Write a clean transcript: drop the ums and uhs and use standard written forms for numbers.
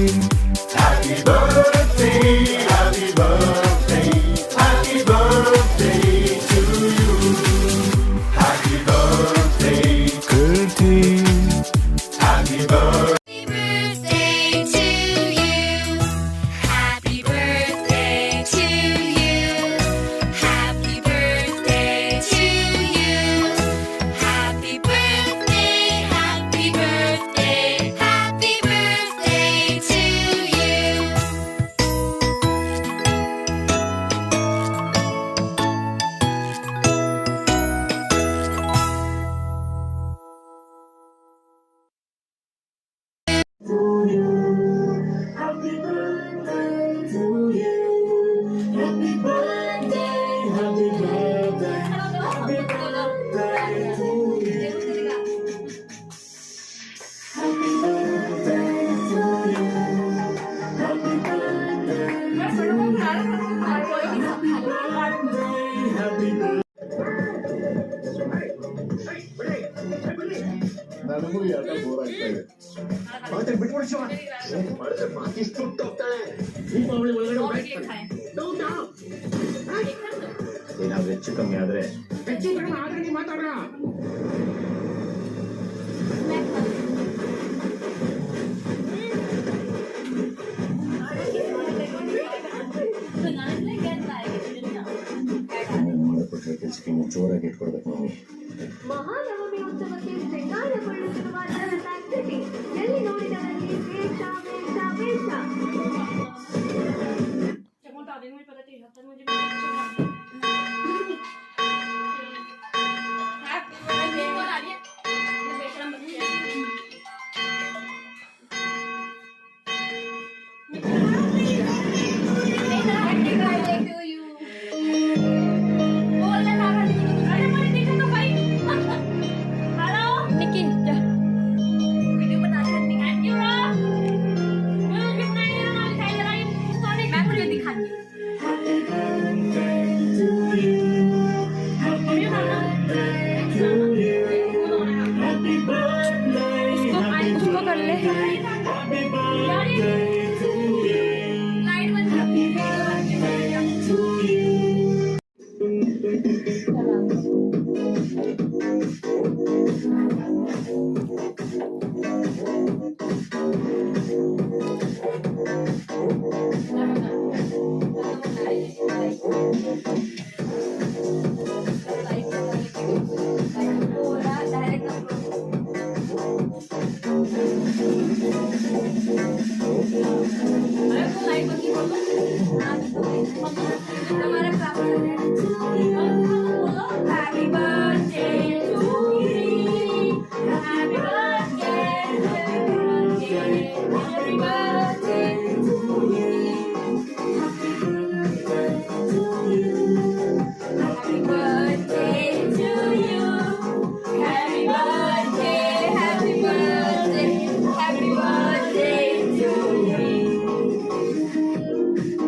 Happy birthday, happy birthday, happy birthday to you. Happy birthday, Gertie. Happy birthday. ನನಗೂ ಯಾಕ bore ಆಗ್ತಾ ಇದೆ. ಮತ್ತೆ ಬಿಟ್ಬಿಡು ಶಿವ. ಮಾಡಿದ್ರೆ ಬಾಕಿ ಸುಟ್ಟು ಹೋಗ್ತಾಳೆ. ದೀಪಾವಳಿ ಒಳಗಡೆ ಏನಾದ್ರು ಹೆಚ್ಚು ಕಮ್ಮಿ ಆದ್ರೆ ಹೆಚ್ಚು ಕಡಿಮೆ ಆದ್ರೆ ನೀವು ಮಾತಾಡ. ಮಾಡಿಕೊಟ್ರೆ ಕೆಲಸಕ್ಕೆ ಜೋರಾಗಿ ಇಟ್ಕೊಡ್ಬೇಕು ನಾವು. ಮಹಾನವಮಿ ಉತ್ಸವಕ್ಕೆ ಶೃಂಗಾರಗೊಳ್ಳುತ್ತಿರುವ ಸಿಟಿ ಎಲ್ಲಿ ನೋಡಿದರಲ್ಲಿ ವೇಷ ವೇಷ ವೇಷ.